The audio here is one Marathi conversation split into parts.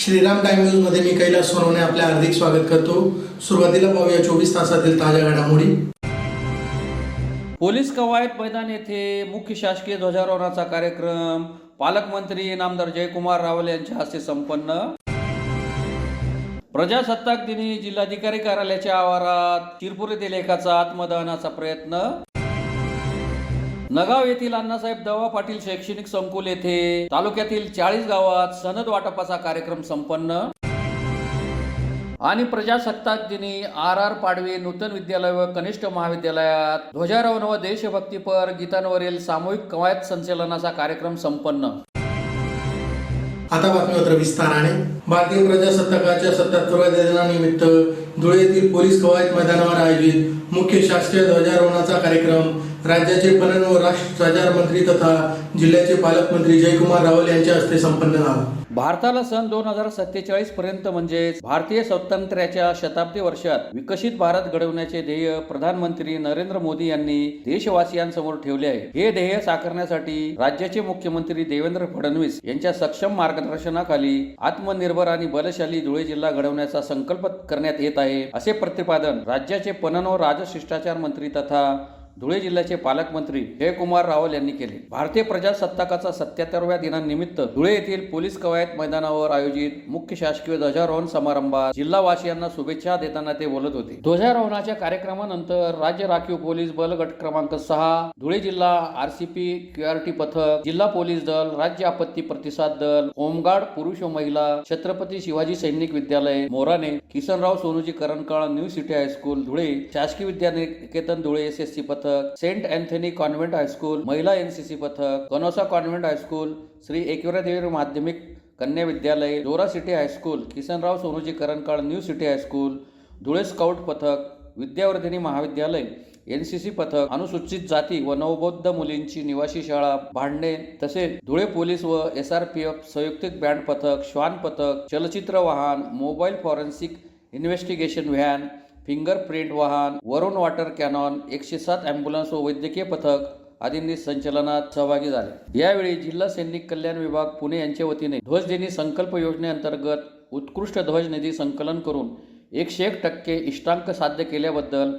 श्रीराम टाइम न्यूज मध्ये मी कैलास सोनवणे आपले हार्दिक स्वागत करतो। सुरुवातीला पाहूया 24 तासातील ताज्या घडामोडी। पोलीस कवायत मैदान येथे मुख्य शासकीय ध्वजारोहणाचा कार्यक्रम पालकमंत्री नामदार जयकुमार रावल यांच्या हस्ते संपन्न। प्रजासत्ताक दिनी जिल्हाधिकारी कार्यालयाच्या आवारात शिरपूर येथील एकाचा आत्मदहनाचा प्रयत्न। नगाव येथील अण्णासाहेब दवा पाटील शैक्षणिक संकुल येथे तालुक्यातील 40 गावात सनद वाटपाचा कार्यक्रम संपन्न। आणि प्रजासत्ताक दिनी आर पाडवी नूतन विद्यालय व कनिष्ठ महाविद्यालयात ध्वजारोहण व देशभक्तीपर गीतांवरील सामूहिक कवायत संचलनाचा कार्यक्रम संपन्न। आता बातमीपत्र विस्ताराने। भारतीय प्रजासत्ताकाच्या 77व्या दिनानिमित्त धुळे येथील पोलीस कवायत मैदानावर आयोजित मुख्य शासकीय ध्वजारोहणाचा कार्यक्रम राज्याचे पणन व राष्ट्र ध्वजारोहण मंत्री तथा जिल्ह्याचे पालकमंत्री जयकुमार रावल यांच्या हस्ते संपन्न झाला। भारताला सन 2047 पर्यंत म्हणजेच भारतीय स्वातंत्र्याच्या शताब्दी वर्षात विकसित भारत घडवण्याचे ध्येय प्रधानमंत्री नरेंद्र मोदी यांनी देशवासियांसमोर ठेवले आहे। हे ध्येय साकारण्यासाठी राज्याचे मुख्यमंत्री देवेंद्र फडणवीस यांच्या सक्षम मार्गदर्शनाखाली आत्मनिर्भर आणि बलशाली धुळे जिल्हा घडवण्याचा संकल्प करण्यात येत आहे, असे प्रतिपादन राज्याचे पणन व राजशिष्टाचार मंत्री तथा धुळे जिल्ह्याचे पालकमंत्री जयकुमार रावल यांनी केले। भारतीय प्रजासत्ताकाचा 77व्या दिनानिमित्त धुळे येथील पोलीस कवायत मैदानावर आयोजित मुख्य शासकीय ध्वजारोहण समारंभात जिल्हावासियांना शुभेच्छा देताना ते बोलत होते। ध्वजारोहणाच्या कार्यक्रमानंतर राज्य राखीव पोलीस बल गट क्रमांक 6, धुळे जिल्हा आरसीपी क्यूआरटी पथक, जिल्हा पोलीस दल, राज्य आपत्ती प्रतिसाद दल, होमगार्ड पुरुष व महिला, छत्रपती शिवाजी सैनिक विद्यालय Morane, Kisanrao Sonuji Karankal new city high school Dhule, शासकीय विद्यानिकेतन धुळे एसएससी पथक, सेंट अँथनी कॉन्व्हेंट हायस्कूल महिला एनसीसी पथक, Canossa convent high school, Shri Ekviradevi माध्यमिक कन्या विद्यालय, Jora city high school, Kisanrao Sonuji Karankal new city high school, Dhule scout पथक, विद्यावर्धिनी महाविद्यालय, एनसीसी पथक, अनुसूचित जाती व नवबौद्ध मुलींची निवासी शाळा भांडणे, तसेच धुळे पोलीस व एसआरपीएफ संयुक्त बँड पथक, श्वान पथक, चलचित्र वाहन, mobile forensic investigation van, fingerprint वाहन, वरुण वॉटर कॅनॉन, 107 ॲम्ब्युलन्स व वैद्यकीय पथक आदींनी संचलनात सहभागी झाले। यावेळी जिल्हा सैनिक कल्याण विभाग पुणे यांच्या वतीने ध्वजदिनी संकल्प योजनेअंतर्गत उत्कृष्ट ध्वज निधी संकलन करून 101% इष्टांक साध्य केल्याबद्दल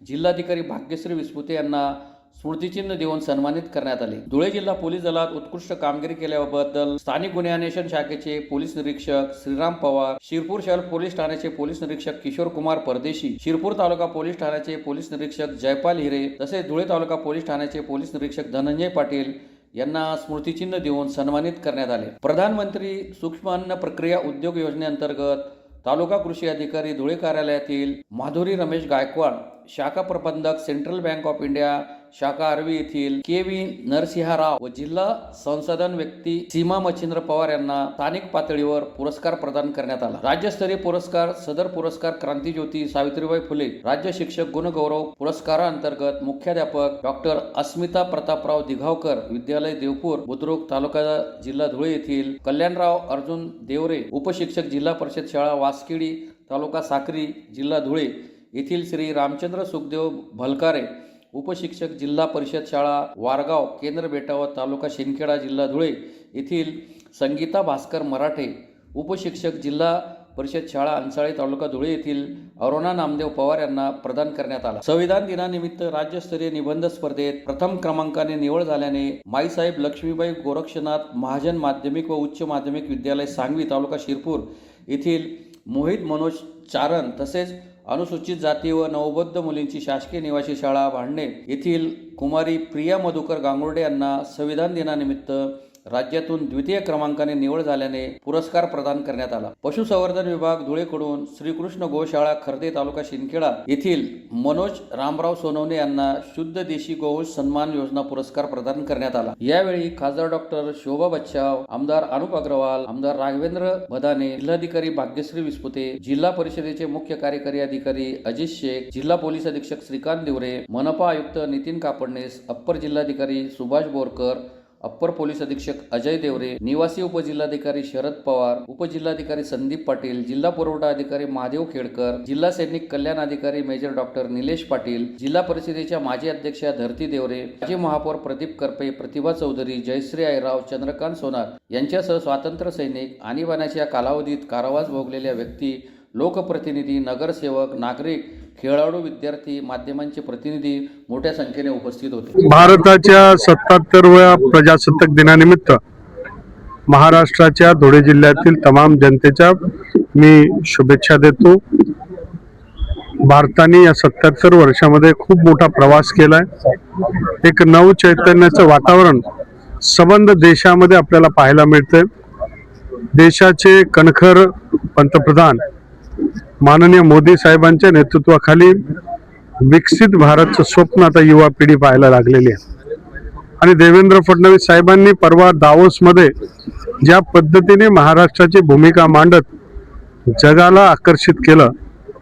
जिल्हाधिकारी भाग्यश्री विस्पुते यांना स्मृतिचिन्ह देऊन सन्मानित करण्यात आले। धुळे जिल्हा पोलीस दलात उत्कृष्ट कामगिरी केल्याबद्दल स्थानिक गुन्हे अन्वेषण शाखेचे पोलीस निरीक्षक श्रीराम पवार, शिरपूर शहर पोलीस ठाण्याचे पोलीस निरीक्षक किशोर कुमार परदेशी, शिरपूर तालुका पोलीस ठाण्याचे पोलीस निरीक्षक जयपाल हिरे तसेच धुळे तालुका पोलीस ठाण्याचे पोलीस निरीक्षक धनंजय पाटील यांना स्मृतिचिन्ह देऊन सन्मानित करण्यात आले। प्रधानमंत्री सूक्ष्म अन्न प्रक्रिया उद्योग योजनेअंतर्गत तालुका कृषी अधिकारी धुळे कार्यालयातील माधुरी रमेश गायकवाड, शाखा प्रबंधक सेंट्रल बँक ऑफ इंडिया शाखा आर्वी येथील के.व्ही. नरसिंह राव व जिल्हा संसाधन व्यक्ती सीमा मच्छिंद्र पवार यांना स्थानिक पातळीवर पुरस्कार प्रदान करण्यात आला। राज्यस्तरीय पुरस्कार सदर पुरस्कार क्रांतीज्योती सावित्रीबाई फुले राज्य शिक्षक गुणगौरव पुरस्कारांतर्गत मुख्याध्यापक डॉक्टर अस्मिता प्रतापराव दिघावकर विद्यालय देवपूर बुद्रुक तालुका जिल्हा धुळे येथील कल्याणराव अर्जुन देवरे उपशिक्षक जिल्हा परिषद शाळा वासखेडी तालुका साक्री जिल्हा धुळे येथील श्री रामचंद्र सुखदेव भलकारे उपशिक्षक जिल्हा परिषद शाळा वारगाव केंद्र बेटावर तालुका शिंदखेडा जिल्हा धुळे येथील संगीता भास्कर मराठे उपशिक्षक जिल्हा परिषद शाळा अंसाळी तालुका धुळे येथील अरुणा नामदेव पवार यांना प्रदान करण्यात आला। संविधान दिनानिमित्त राज्यस्तरीय निबंध स्पर्धेत प्रथम क्रमांकाने निवड झाल्याने माईसाहेब लक्ष्मीबाई गोरक्षनाथ महाजन माध्यमिक व उच्च माध्यमिक विद्यालय सांगवी तालुका शिरपूर येथील मोहित मनोज चारण तसेच अनुसूचित जाती व नवबौद्ध मुलींची शासकीय निवासी शाळा भांडणे येथील कुमारी प्रिया मधुकर गांगुर्डे यांना संविधान दिनानिमित्त राज्यातून द्वितीय क्रमांकाने निवड झाल्याने पुरस्कार प्रदान करण्यात आला। पशुसंवर्धन विभाग धुळेकडून श्रीकृष्ण गोशाळा खर्दे तालुका शिंदखेडा येथील मनोज रामराव सोनवणे यांना शुद्ध देशी गोवंश सन्मान योजना पुरस्कार प्रदान करण्यात आला। यावेळी खासदार डॉक्टर शोभा बच्चाव, आमदार अनुप अग्रवाल, आमदार राघवेंद्र भदाने, जिल्हाधिकारी भाग्यश्री विस्पुते, जिल्हा परिषदेचे मुख्य कार्यकारी अधिकारी अजित शेख, जिल्हा पोलीस अधीक्षक श्रीकांत दिवरे, मनपा आयुक्त नितीन कापडणीस, अप्पर जिल्हाधिकारी सुभाष बोरकर, अप्पर पोलीस अधीक्षक अजय देवरे, निवासी उपजिल्हाधिकारी शरद पवार, उपजिल्हाधिकारी संदीप पाटील, जिल्हा पुरवठा अधिकारी महादेव खेडकर, जिल्हा सैनिक कल्याण अधिकारी मेजर डॉक्टर निलेश पाटील, जिल्हा परिषदेच्या माजी अध्यक्षा धरती देवरे, माजी महापौर प्रदीप करपे, प्रतिभा चौधरी, जयश्री आयराव, चंद्रकांत सोनार यांच्यासह स्वातंत्र्य सैनिक, आणीबाणीच्या कालावधीत कारावास भोगलेल्या व्यक्ती, लोकप्रतिनिधी, नगरसेवक, नागरिक, खेळाडू, विद्यार्थी, माध्यमांचे प्रतिनिधी मोठ्या संख्येने उपस्थित होते. भारताच्या 77व्या प्रजासत्ताक दिनानिमित्त महाराष्ट्राच्या धुळे जिल्ह्यातील तमाम जनतेच्या मी शुभेच्छा देतो. भारताने या 77 वर्षामध्ये खूप मोठा प्रवास केलाय. एक नव चैतन्याचं वातावरण संबंध देशामध्ये आपल्याला पाहायला मिळते. देशाचे कणखर पंतप्रधान माननीय मोदी साहेबांच्या नेतृत्वाखाली विकसित भारतचं स्वप्न आता युवा पिढी पाहायला लागलेली आहे. आणि देवेंद्र फडणवीस साहेबांनी परवा दावोसमध्ये ज्या पद्धतीने महाराष्ट्राची भूमिका मांडत जगाला आकर्षित केलं,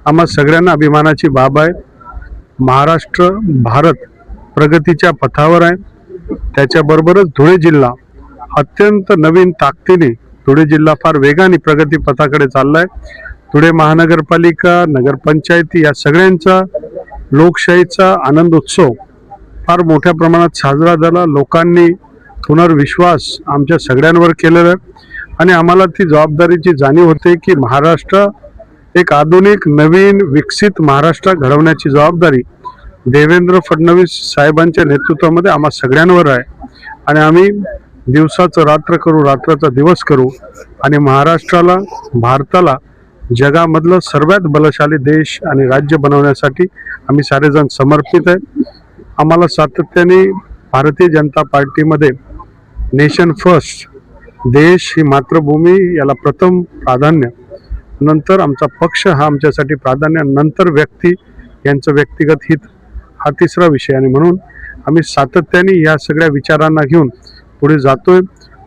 आम्हा सगळ्यांना अभिमानाची बाब आहे. महाराष्ट्र, भारत प्रगतीच्या पथावर आहे. त्याच्याबरोबरच धुळे जिल्हा अत्यंत नवीन ताकदीने, धुळे जिल्हा फार वेगाने प्रगती पथाकडे चाललाय. धुळे महानगरपालिका, नगरपंचायती या सगळ्यांचा लोकशाहीचा आनंद उत्सव फार मोठ्या प्रमाणात साजरा झाला. लोकांनी पुनर्विश्वास आमच्या सगळ्यांवर केलेला आहे आणि आम्हाला ती जबाबदारीची जाणीव होते की महाराष्ट्र एक आधुनिक, नवीन, विकसित महाराष्ट्र घडवण्याची जबाबदारी देवेंद्र फडणवीस साहेबांच्या नेतृत्वामध्ये आम्हा सगळ्यांवर आहे. आणि आम्ही दिवसाचं रात्र करू, रात्राचा दिवस करू आणि महाराष्ट्राला, भारताला जगामधलं सर्वात बलशाली देश आणि राज्य बनवण्यासाठी आम्ही सारेजण समर्पित आहे. आम्हाला सातत्याने भारतीय जनता पार्टीमध्ये नेशन फर्स्ट, देश ही मातृभूमी याला प्रथम प्राधान्य, नंतर आमचा पक्ष हा आमच्यासाठी प्राधान्य, नंतर व्यक्ती यांचं व्यक्तिगत हित हा तिसरा विषय. आणि म्हणून आम्ही सातत्याने या सगळ्या विचारांना घेऊन पुढे जातोय.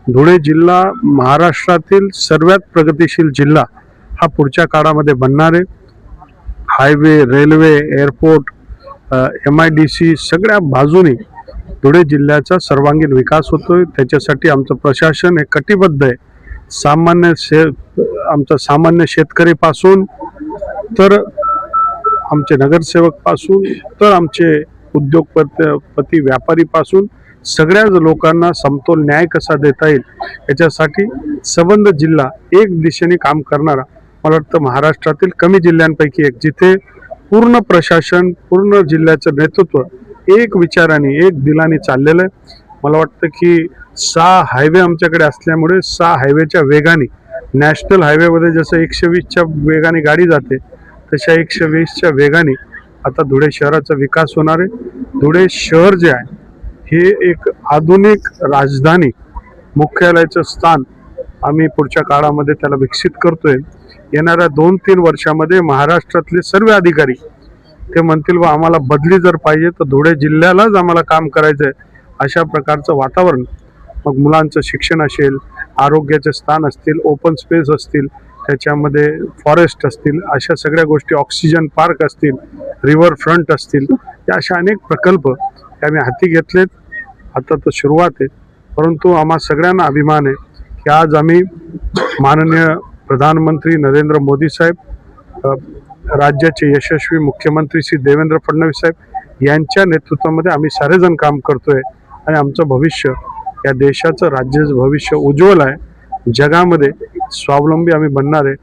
धुळे जिल्हा महाराष्ट्रातील सर्वात प्रगतिशील जिल्हा हा पुढच्या काळामध्ये बनणार आहे. हायवे, रेल्वे, एअरपोर्ट, MIDC सगळ्या बाजूने धुळे जिल्ह्याचा सर्वांगीण विकास होतोय. त्याच्यासाठी आमचं प्रशासन हे कटिबद्ध आहे. आमचा सामान्य शेतकरीपासून तर आमचे नगरसेवक पासून तर आमचे उद्योगपती, व्यापारीपासून सगळ्याच लोकांना समतोल न्याय कसा देता येईल याच्यासाठी संबंध जिल्हा एक दिशेने काम करणारा मला वाटतं महाराष्ट्रातील कमी जिल्ह्यांपैकी एक, जिथे पूर्ण प्रशासन, पूर्ण जिल्ह्याचं नेतृत्व एक विचाराने, एक दिलाने चाललेलं आहे. मला वाटतं की 6 हायवे आमच्याकडे असल्यामुळे 6 हायवेच्या वेगाने, नॅशनल हायवेमध्ये जसं 120च्या वेगाने गाडी जाते तशा 120च्या वेगाने आता धुळे शहराचा विकास होणार आहे. धुळे शहर जे आहे हे एक आधुनिक राजधानी, मुख्यालयाचं स्थान आम्ही पुढच्या काळामध्ये त्याला विकसित करतोय. येणाऱ्या 2-3 वर्षामध्ये महाराष्ट्रातले सर्व अधिकारी ते म्हणतील व आम्हाला बदली जर पाहिजे तर धुळे जिल्ह्यालाच आम्हाला काम करायचं आहे, अशा प्रकारचं वातावरण. मग मुलांचं शिक्षण असेल, आरोग्याचे स्थान असतील, ओपन स्पेस असतील, त्याच्यामध्ये फॉरेस्ट असतील, अशा सगळ्या गोष्टी, ऑक्सिजन पार्क असतील, रिव्हर फ्रंट असतील, या अशा अनेक प्रकल्प आम्ही हाती घेतलेत. आता तर सुरुवात आहे, परंतु आम्हा सगळ्यांना अभिमान आहे की आज आम्ही माननीय प्रधानमंत्री नरेंद्र मोदी साहेब, राज्याचे यशस्वी मुख्यमंत्री श्री देवेंद्र फडणवीस साहेब यांच्या नेतृत्वामध्ये आम्ही सारेजण काम करतोय. आणि आमचं भविष्य, या देशाचं, राज्याचं भविष्य उज्ज्वल आहे. जगामध्ये स्वावलंबी आम्ही बनणार आहे.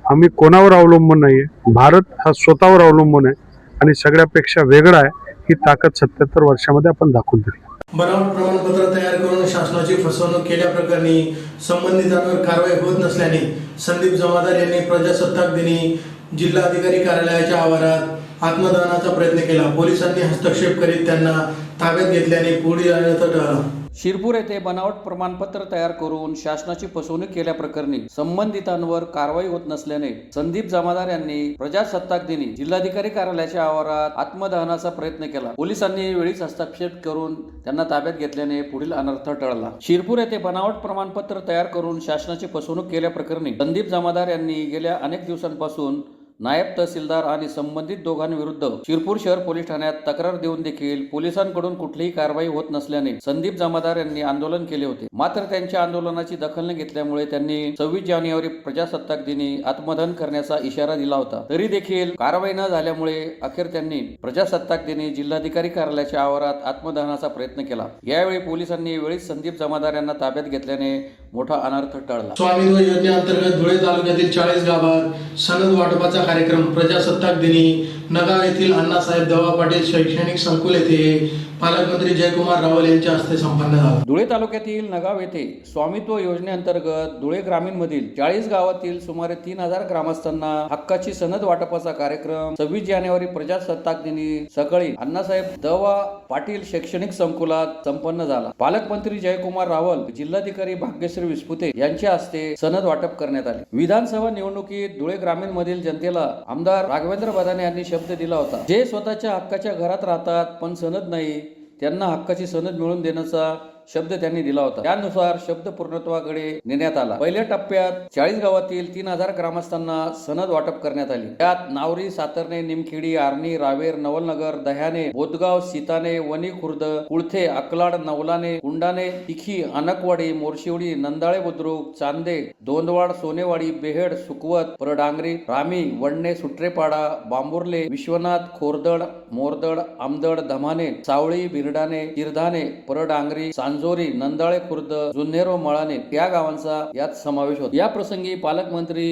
आम्ही कोणावर अवलंबून नाही आहे. भारत हा स्वतःवर अवलंबून आहे आणि सगळ्यापेक्षा वेगळा आहे. ही ताकद 77 वर्षामध्ये आपण दाखवून दिली. बनावट प्रमाणपत्र तयार करून शासनाची फसवणूक केल्याप्रकरणी संबंधितांवर कारवाई होत नसल्याने संदीप जमादार यांनी प्रजासत्ताक दिनी जिल्हाधिकारी कार्यालयाच्या आवारात आत्मदहनाचा प्रयत्न केला. पोलिसांनी हस्तक्षेप करीत त्यांना ताब्यात घेतल्याने पुढील अनर्थ टळला. शिरपूर येथे बनावट प्रमाणपत्र तयार करून शासनाची फसवणूक केल्याप्रकरणी संबंधितांवर कारवाई होत नसल्याने संदीप जमादार यांनी प्रजासत्ताक दिनी जिल्हाधिकारी कार्यालयाच्या आवारात आत्मदहनाचा प्रयत्न केला. पोलिसांनी वेळीच हस्तक्षेप करून त्यांना ताब्यात घेतल्याने पुढील अनर्थ टळला. शिरपूर येथे बनावट प्रमाणपत्र तयार करून शासनाची फसवणूक केल्याप्रकरणी संदीप जमादार यांनी गेल्या अनेक दिवसांपासून नायब तहसीलदार आणि संबंधित दोघांविरुद्ध शिरपूर शहर पोलीस ठाण्यात तक्रार देऊन देखील पोलिसांकडून कुठलीही कारवाई होत नसल्याने संदीप जमादार यांनी आंदोलन केले होते. मात्र त्यांच्या आंदोलनाची दखल न घेतल्यामुळे त्यांनी 26 जानेवारी प्रजासत्ताक दिनी आत्मदहन करण्याचा इशारा दिला होता. तरी देखील कारवाई न झाल्यामुळे अखेर त्यांनी प्रजासत्ताक दिनी जिल्हाधिकारी कार्यालयाच्या आवारात आत्मदहनाचा प्रयत्न केला. यावेळी पोलिसांनी वेळीच संदीप जमादार यांना ताब्यात घेतल्याने मोठा अनर्थ टळला. स्वामित्व योजनेअंतर्गत धुळे तालुक्यातील 40 गावात सनद वाटपाचा कार्यक्रम प्रजासत्ताक दिनी नगाव येथील अण्णासाहेब दवा पाटील शैक्षणिक संकुल येथे पालकमंत्री जयकुमार रावल यांच्या हस्ते संपन्न झाला. धुळे तालुक्यातील नगाव येथे स्वामित्व योजनेअंतर्गत धुळे ग्रामीण मधील 40 गावातील सुमारे 3000 ग्रामस्थांना हक्काची सनद वाटपाचा कार्यक्रम 26 जानेवारी प्रजासत्ताक दिनी सकाळी अण्णासाहेब दवा पाटील शैक्षणिक संकुलात संपन्न झाला. पालकमंत्री जयकुमार रावल, जिल्हाधिकारी भाग्यश्री विस्पुते यांच्या हस्ते सनद वाटप करण्यात आले. विधानसभा निवडणुकीत धुळे ग्रामीण मधील जनतेला आमदार राघवेंद्र बदाने यांनी शब्द दिला होता, जे स्वतःच्या हक्काच्या घरात राहतात पण सनद नाही, त्यांना हक्काची सनद मिळवून देण्याचा शब्द त्यांनी दिला होता. त्यानुसार शब्द पूर्णत्वाकडे नेण्यात आला. पहिल्या टप्प्यात 40 गावातील 3000 ग्रामस्थांना सनद वाटप करण्यात आली. त्यात नावरी, सातर्णे, निमखेडी, आर्णी, रावेर, नवलनगर, दह्याने, बोदगाव, सीताने, वणी खुर्द, कुळथे, अकलाड, नवलाने, कुंडाने, तिखी, अनकवाडी, मोरशिवडी, नंदाळे बुद्रुक, चांदे, दोंदवाड, सोनेवाडी, बेहेड, सुकवत, परडांगरी, रामी, वडणे, सुट्रेपाडा, बांबुर्ले, विश्वनाथ, खोरदड, मोरदड, आमदड, धमाने, सावळी, बिरडाने, किरधाने, परडांगरी, सांजोरी, नंदाळे खुर्द, जुन्नेरो, मळाने या गावांचा यात समावेश होता. या प्रसंगी पालकमंत्री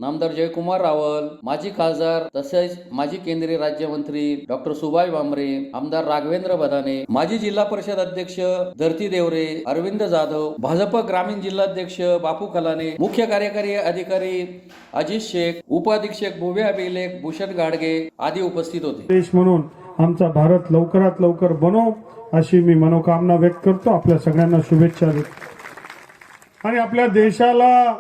नामदार जयकुमार रावल, माजी खासदार तसेच माजी केंद्रीय राज्यमंत्री डॉक्टर सुभाष भामरे, आमदार राघवेंद्र बदाने, माजी जिल्हा परिषद अध्यक्ष धरती देवरे, अरविंद जाधव, भाजप ग्रामीण जिल्हाध्यक्ष बापू कलाने, मुख्य कार्यकारी अधिकारी अजित शेख, उपाधीक्षक भुवे अभिलेख भूषण गाडगे आदी उपस्थित होते. देश म्हणून आमचा भारत लवकरात लवकर बनो अशी मी मनोकामना व्यक्त करतो. आपल्या सगळ्यांना शुभेच्छा देतो. आणि आपल्या देशाला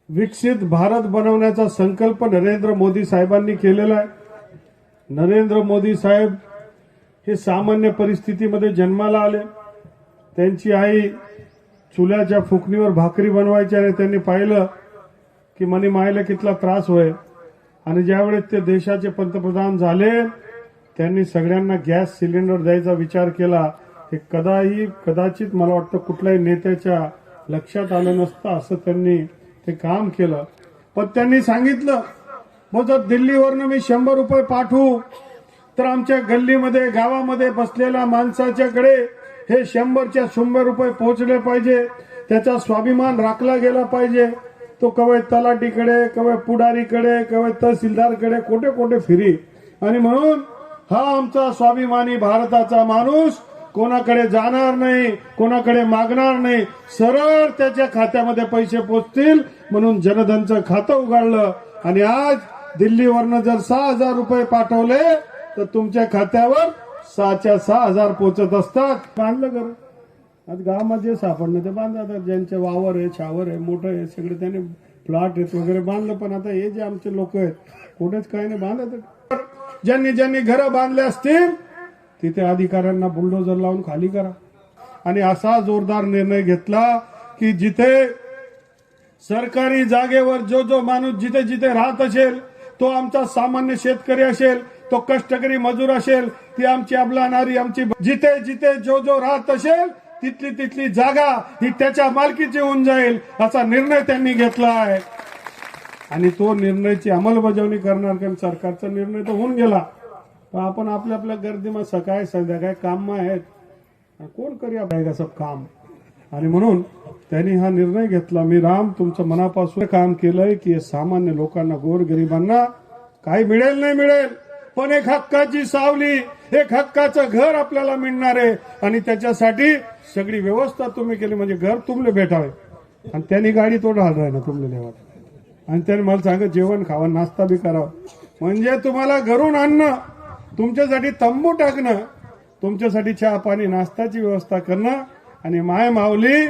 विकसित भारत बनवण्याचा संकल्प नरेंद्र मोदी साहेबांनी केलेला आहे. नरेंद्र मोदी साहेब हे सामान्य परिस्थितीमध्ये जन्माला आले. त्यांची आई चुल्याच्या फुकणीवर भाकरी बनवायची आणि त्यांनी पाहिलं की मनी मायला कितला त्रास होय. आणि ज्यावेळेस ते देशाचे पंतप्रधान झाले त्यांनी सगळ्यांना गॅस सिलेंडर द्यायचा विचार केला. हे कदाचित मला वाटतं कुठल्याही नेत्याच्या लक्षात आलं नसतं असं त्यांनी ते काम केलं. पण त्यांनी सांगितलं, मग जर दिल्लीवरनं मी 100 रुपये पाठवू तर आमच्या गल्लीमध्ये गावामध्ये बसलेल्या माणसाच्याकडे हे 100च्या 100 रुपये पोहोचले पाहिजे. त्याचा स्वाभिमान राखला गेला पाहिजे. तो कवय तलाठीकडे, कवय पुढारीकडे, कवय तहसीलदारकडे कोठे कोठे फिरी. आणि म्हणून हा आमचा स्वाभिमानी भारताचा माणूस कोणाकडे जाणार नाही, कोणाकडे मागणार नाही, सरळ त्याच्या खात्यामध्ये पैसे पोचतील म्हणून जनधनचं खातं उघडलं. आणि आज दिल्लीवरनं जर 6000 रुपये पाठवले तर तुमच्या खात्यावर 6च्या 6000 पोचत असतात. बांधलं घर आज गावामध्ये सापडणं ते बांधतात. ज्यांचे वावर आहे, छावर आहे, मोठं आहे, सगळे त्याने प्लॉट आहेत वगैरे बांधलं. पण आता हे जे आमचे लोक आहेत कुठेच काही नाही बांधत. ज्यांनी ज्यांनी घरं बांधले असतील तिथे अधिकाऱ्यांना बुलडोजर लावून खाली करा. आणि असा जोरदार निर्णय घेतला की जिथे सरकारी जागेवर जो माणूस जिथे जिथे राहत असेल, तो आमचा सामान्य शेतकरी असेल, तो कष्टकरी मजूर असेल, ती आमची अबला नारी, आमची जिथे जिथे जो राहत असेल तिथली जागा ही त्याच्या मालकीची होऊन जाईल असा निर्णय त्यांनी घेतला आहे. आणि तो निर्णयाची अंमलबजावणी करणार, कारण सरकारचा निर्णय तर होऊन गेला. पण आपण आपल्या आपल्या गर्दीमध्ये सकाळी संध्याकाळी काम आहेत, कोण करूया सब काम. आणि म्हणून त्यांनी हा निर्णय घेतला. मी राम तुमचं मनापासून काम केलंय की सामान्य लोकांना, गोरगरिबांना काही मिळेल नाही मिळेल, पण एक हक्काची सावली, एक हक्काचं घर आपल्याला मिळणार आहे. आणि त्याच्यासाठी सगळी व्यवस्था तुम्ही केली म्हणजे घर तुमले भेटावे. आणि त्यांनी गाडी तो ढाल ना तुमले देवा. आणि त्यांनी मला सांगत जेवण खावं, नाश्ता बी करावं, म्हणजे तुम्हाला घरून आणणं, तुमच्यासाठी तंबू टाकणं, तुमच्यासाठी चहा पाणी नाश्त्याची व्यवस्था करणं. आणि माय माऊली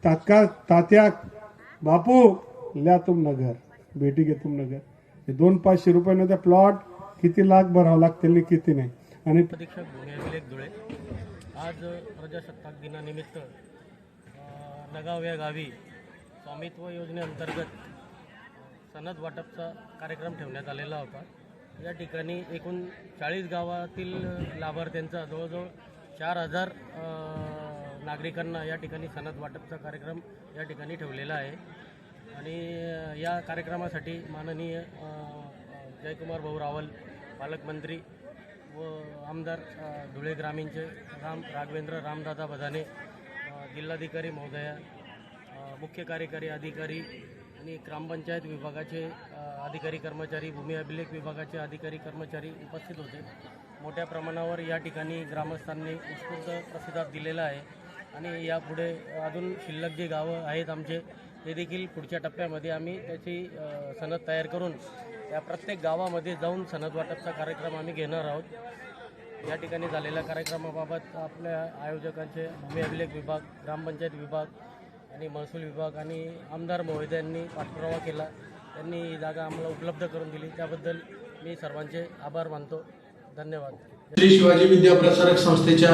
तात्या बापू ल्या तुमनं घर बेटी घे तुमनं घर. हे 200-500 रुपयानं त्या प्लॉट किती लाख भरावं लागतील किती नाही. आणि अधीक्षक भूमी अभिलेख धुळे आज प्रजासत्ताक दिनानिमित्त नगाव या गावी स्वामित्व योजनेअंतर्गत सनद वाटपचा कार्यक्रम ठेवण्यात आलेला होता. या ठिकाणी एकूण 40 गावातील लाभार्थ्यांचा जवळजवळ 4000 नागरिकांना या ठिकाणी सनद वाटपचा कार्यक्रम या ठिकाणी ठेवलेला आहे. आणि या कार्यक्रमासाठी माननीय जयकुमार भाऊ रावल पालकमंत्री व आमदार धुळे ग्रामीणचे राघवेंद्र रामदादा बधाने, जिल्हाधिकारी महोदया, मुख्य कार्यकारी अधिकारी आणि ग्रामपंचायत विभागाचे अधिकारी कर्मचारी, भूमी अभिलेख विभागाचे अधिकारी कर्मचारी उपस्थित होते. मोठ्या प्रमाणावर या ठिकाणी ग्रामस्थांनी उत्स्फूर्त प्रतिसाद दिलेला आहे. आणि यापुढे अजून शिल्लक जी गावं आहेत आमचे, ते देखील पुढच्या टप्प्यामध्ये आम्ही त्याची सनद तयार करून त्या प्रत्येक गावामध्ये जाऊन सनद वाटपचा कार्यक्रम आम्ही घेणार आहोत. या ठिकाणी झालेल्या कार्यक्रमाबाबत आपल्या आयोजकांचे भूमी अभिलेख विभाग, ग्रामपंचायत विभाग आणि महसूल विभाग आणि आमदार महोदयांनी पाठपुरावा केला. त्यांनी ही जागा आम्हाला उपलब्ध करून दिली. त्याबद्दल मी सर्वांचे आभार मानतो. धन्यवाद. श्री शिवाजी विद्या प्रसारक संस्थेच्या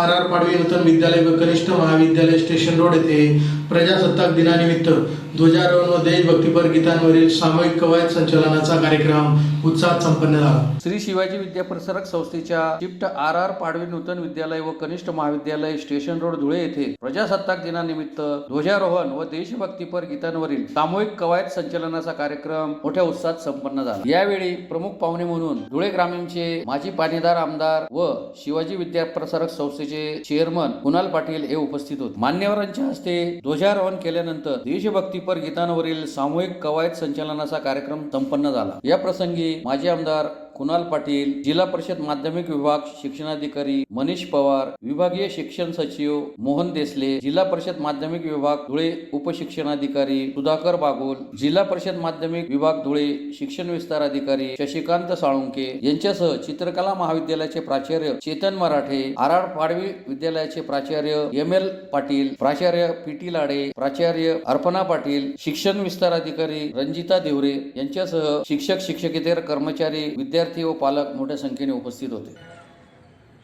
RR पाडवी नूतन विद्यालय व कनिष्ठ महाविद्यालय स्टेशन रोड येथे प्रजासत्ताक दिनानिमित्त ध्वजारोहण व देशभक्तीपर गीतांवरील सामूहिक कवायत संचलनाचा कार्यक्रम उत्साहात संपन्न झाला. श्री शिवाजी विद्या प्रसारक संस्थेच्या शिफ्ट RR पाडवी नूतन विद्यालय व कनिष्ठ महाविद्यालय स्टेशन रोड धुळे येथे प्रजासत्ताक दिनानिमित्त ध्वजारोहण व देशभक्तीपर गीतांवरील सामूहिक कवायत संचलनाचा कार्यक्रम मोठ्या उत्साहात संपन्न झाला. यावेळी प्रमुख पाहुणे म्हणून धुळे ग्रामीणचे माजी पाणीदार आमदार व शिवाजी विद्या प्रसारक संस्थेचे चेअरमन कुणाल पाटील हे उपस्थित होते. मान्यवरांच्या हस्ते ध्वजारोहण केल्यानंतर देशभक्तीपर गीतांवरील सामूहिक कवायत संचलनाचा कार्यक्रम संपन्न झाला. या प्रसंगी माजी आमदार कुणाल पाटील, जिल्हा परिषद माध्यमिक विभाग शिक्षणाधिकारी मनीष पवार, विभागीय शिक्षण सचिव मोहन देसले, जिल्हा परिषद माध्यमिक विभाग धुळे उपशिक्षणाधिकारी सुधाकर बागुल, जिल्हा परिषद माध्यमिक विभाग धुळे शिक्षण विस्तार अधिकारी शशिकांत साळुंके यांच्यासह चित्रकला महाविद्यालयाचे प्राचार्य चेतन मराठे, RR पाडवी विद्यालयाचे प्राचार्य ML पाटील, प्राचार्य PT लाडे, प्राचार्य अर्पणा पाटील, शिक्षण विस्तार अधिकारी रंजिता देवरे यांच्यासह शिक्षक शिक्षकेतर कर्मचारी, विद्यार्थी व पालक मोठ्या संख्येने उपस्थित होते.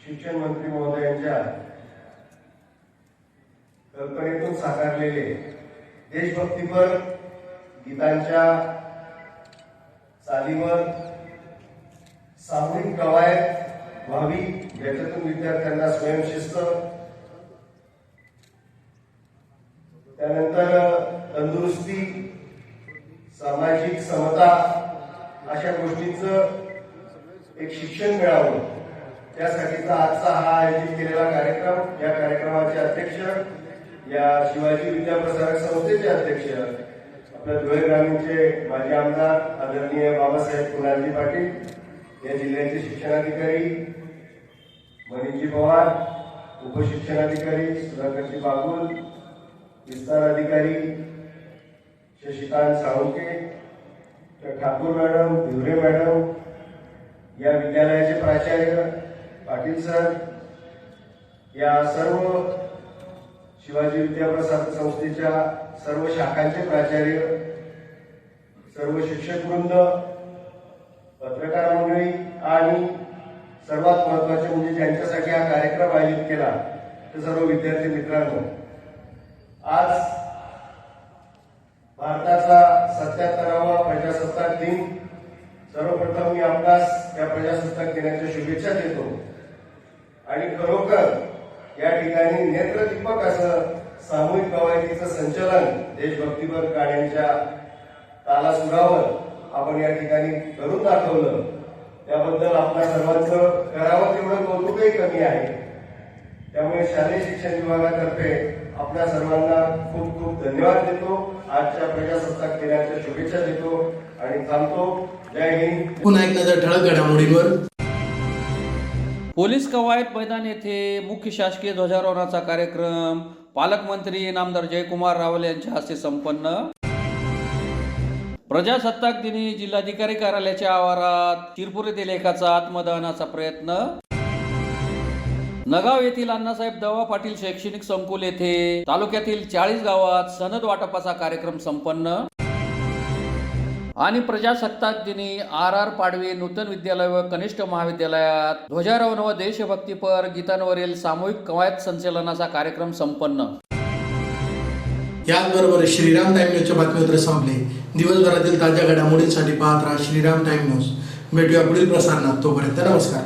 शिक्षण मंत्री महोदयांच्या कल्पनेतून साकारलेले देशभक्तीपर गीतांच्या चालीवर सामूहिक कवायत व्हावी, याच्यातून विद्यार्थ्यांना स्वयंशिस्त, त्यानंतर तंदुरुस्ती, सामाजिक समता अशा गोष्टींचं एक शिक्षण मिळावं, त्यासाठीचा आजचा हा आयोजित केलेला कार्यक्रम. या कार्यक्रमाचे अध्यक्ष, या शिवाजी विद्या प्रसारक संस्थेचे अध्यक्ष आपल्या धुळे ग्रामीणचे माजी आमदार आदरणीय बाबासाहेब कुणालजी पाटील, या जिल्ह्याचे शिक्षणाधिकारी मनीषजी पवार, उपशिक्षणाधिकारी सुधाकरजी बागुल, विस्तार अधिकारी शशिकांत साळुंके, ठाकूर मॅडम, धिवरे मॅडम, या विद्यालयाचे प्राचार्य पाटील सर, या सर्व शिवाजी विद्या प्रसारक संस्थेच्या सर्व शाखांचे प्राचार्य, सर्व शिक्षक वृंद, पत्रकार मंडळी आणि सर्वात महत्वाचे म्हणजे ज्यांच्यासाठी हा कार्यक्रम आयोजित केला ते सर्व विद्यार्थी मित्रांनो, आज भारताचा 77वा प्रजासत्ताक दिन. सर्वप्रथम मी आपणास या प्रजासत्ताक दिनाच्या शुभेच्छा देतो. आणि खरोखर या ठिकाणी नेत्रदीपक असं सामूहिक कवायतीचं संचलन देशभक्तीपर गाण्यांच्या तालासुरावर आपण या ठिकाणी करून दाखवलं. त्याबद्दल आपल्या सर्वांचं करावं तेवढं कौतुकही कमी आहे. त्यामुळे शालेय शिक्षण विभागातर्फे आपल्या सर्वांना खूप खूप धन्यवाद देतो. आजच्या प्रजासत्ताक दिनाच्या शुभेच्छा देतो आणि थांबतो. जय हिंद. पुन्हा एक नजर ठळक घडामोडींवर. पोलीस कवायत मैदान येथे मुख्य शासकीय ध्वजारोहणाचा कार्यक्रम पालकमंत्री नामदार जयकुमार रावल यांच्या हस्ते संपन्न. प्रजासत्ताक दिनी जिल्हाधिकारी कार्यालयाच्या आवारात शिरपूर येथील एकाचा आत्मदहनाचा प्रयत्न. नगाव येथील अण्णासाहेब दवा पाटील शैक्षणिक संकुल येथे तालुक्यातील 40 गावात सनद वाटपाचा कार्यक्रम संपन्न. आणि प्रजासत्ताक दिनी RR पाडवी नूतन विद्यालय व कनिष्ठ महाविद्यालयात ध्वजारोहण व देशभक्तीपर गीतांवरील सामूहिक कवायत संचलनाचा कार्यक्रम संपन्न. याचबरोबर श्रीराम टाइम न्यूजच्या बातमीपत्र संपले. दिवसभरातील ताज्या घडामोडींसाठी पाहत राहा श्रीराम टाइम न्यूज. भेटूया पुढील प्रसारणात. तोपर्यंत नमस्कार.